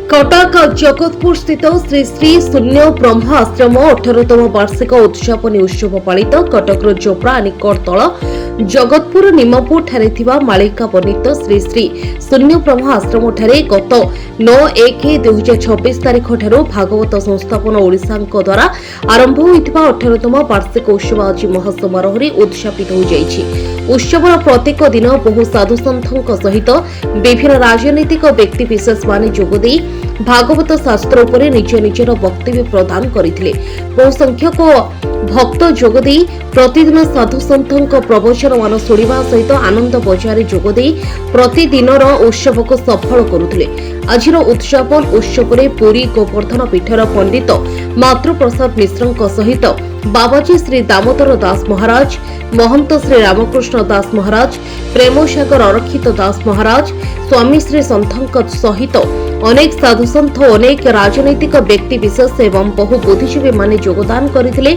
कटक जगतपुर स्थित श्री श्री शून्य ब्रह्म आश्रम 18तम वार्षिक उद्यापनी उत्सव पालित कटकर जोब्रा निकट तल जगतपुर निमपुर ठारे थिबा मालिका वर्णित श्री श्री शून्य ब्रह्म आश्रम ठारे गत 9/1/2026 तारिख ठारू भागवत संस्थापन ओडिशा द्वारा आरंभ होइथिबा 18तम वार्षिक उत्सव आज महासमारोह उद्यापित हो जाइछि। उत्सवर प्रत्येक दिन बहु साधु सन्थक सहित विभिन्न राजनैतिक व्यक्ति विशेष माने जोगदे भागवत शास्त्र उपरे निज निजर वक्तव्य प्रदान करथिले। बहु संख्यक भक्त जोगदे प्रतिदिन साधु सन्थक प्रवचन मान शुणिबा सहित आनंद बजारे जोगदे प्रतिदिनर उत्सव को सफल करुथिले। आजिर उद्यापन उत्सव पुरी गोवर्धन पीठर पंडित मातृप्रसाद मिश्र सहित बाबाजी श्री दामोदर दास महाराज, महंत श्री रामकृष्ण दास महाराज, प्रेमसागर अरक्षित दास महाराज, स्वामी श्री सन्थक सहित अनेक साधुसन्थ अनेक राजनैतिक व्यक्ति विशेष एवं बहु बुद्धिजीवी माने योगदान करथिले।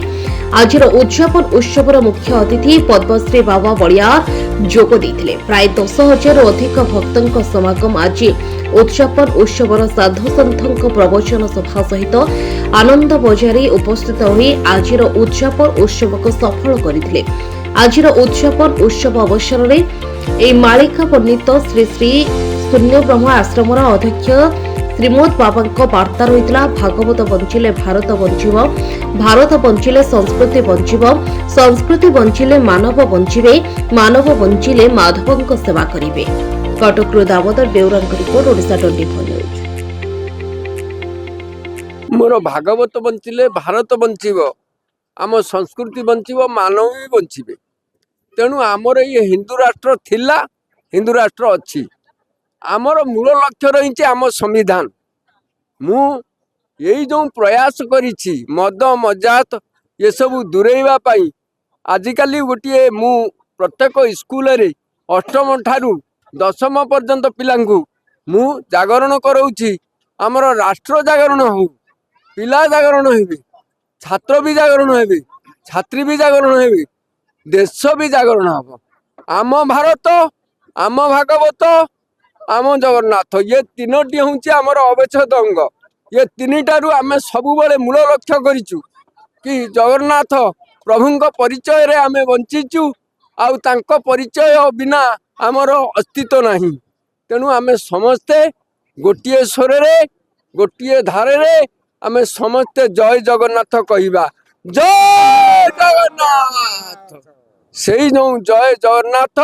आजिर उद्यापन उत्सवर मुख्य अतिथि पद्मश्री बाबा बलियार जोग देथिले। प्राय 10,000 अधिक भक्तों समागम आज उद्यापन उत्सवर साधु सन्थक प्रवचन सभा सहित आनंद बजारे उपस्थित होई आजिर उद्यापन उत्सव को सफल करथिले। आजिर उद्यापन उत्सव अवसर में मालिका वर्णित श्री श्री शून्य ब्रह्म आश्रम अध्यक्ष श्रीमद बाबा वार्ता रही भागवत बंचिले भारत बंचिब, भारत बंचिले संस्कृति बंचिब, संस्कृति बंचिले मानव बंचिबे, मानव बंचिले माधवଙ୍କ सेवा करिवे। कटकରୁ दामोदर बेउराଙ୍କ रिपोर्ट ओडिशा 24 न्यूज। मोर भागवत बंचिले भारत बंचिब, आम संस्कृति बंचिब, मानव भी बंचिबे। तेणु आमर ये हिंदू राष्ट्र थिला, हिंदू राष्ट्र अच्छी। आमर मूल लक्ष्य रही आम संविधान। मु यही जो प्रयास करिछि मद मजात ये सब दूरेवा पाई आजिकाली गोटे मु प्रत्येक स्कूल रे 8म ठारू 10म पर्यंत पिलांकु मु जागरण कराउछि। आमर राष्ट्र जागरण हो, पिला जागरण हेबे, छात्र भी जागरण हेबे, छात्री भी जागरण हेबे, देश भी जागरण हब। आम भारत, आम भागवत, आम जगन्नाथ ये तीनोटी हूँ आमर अवच्छेद अंग। ये तीनिटारू आम सबुबले मूल लक्ष्य करिचु कि जगन्नाथ प्रभुंक परिचय रे आमे बंचीचु, आउ तांको परिचय बिना आमर अस्तित्व नहीं। तेणु आमे समस्ते गोटिए स्वर रे गोटिए धारे रे आमे समस्ते जय जगन्नाथ कहिबा। जय जगन्नाथ। सेई जो जय जगन्नाथ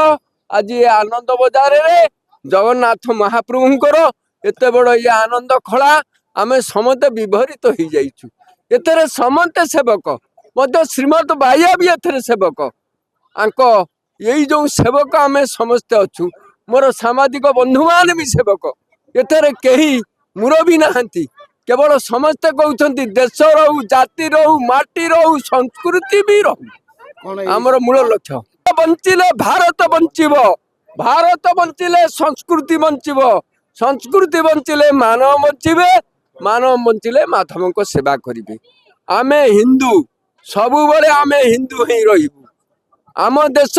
आज ये आनंद बजार रे जगन्नाथ महाप्रभुंकर एते बड़ ये आनंद खला आमे समते विभरित हो जाइछु। एतरे समते सेवक मध्य श्रीमद बाया भी एथरे सेवक आंको यही जो सेवक आमे समस्ते अच्छु। मोर सामाजिक बंधु मान भी सेवक एथरे केही मुरबी नाहंती। केवल समस्ते कहउछंती देश रहू, जाति रहू, माटी रहू, संस्कृति भी रहू। आमर मूल लक्ष्य बंचिले भारत बंचिब, भारत बंचिले संस्कृति बंचिब, संस्कृति बंचिले मानव बंचिबे, मानव बंचिले माधवଙ୍କ सेवा करिवे। आमे हिंदू सबुबले आमे हिंदू ही रहिबु। आम देश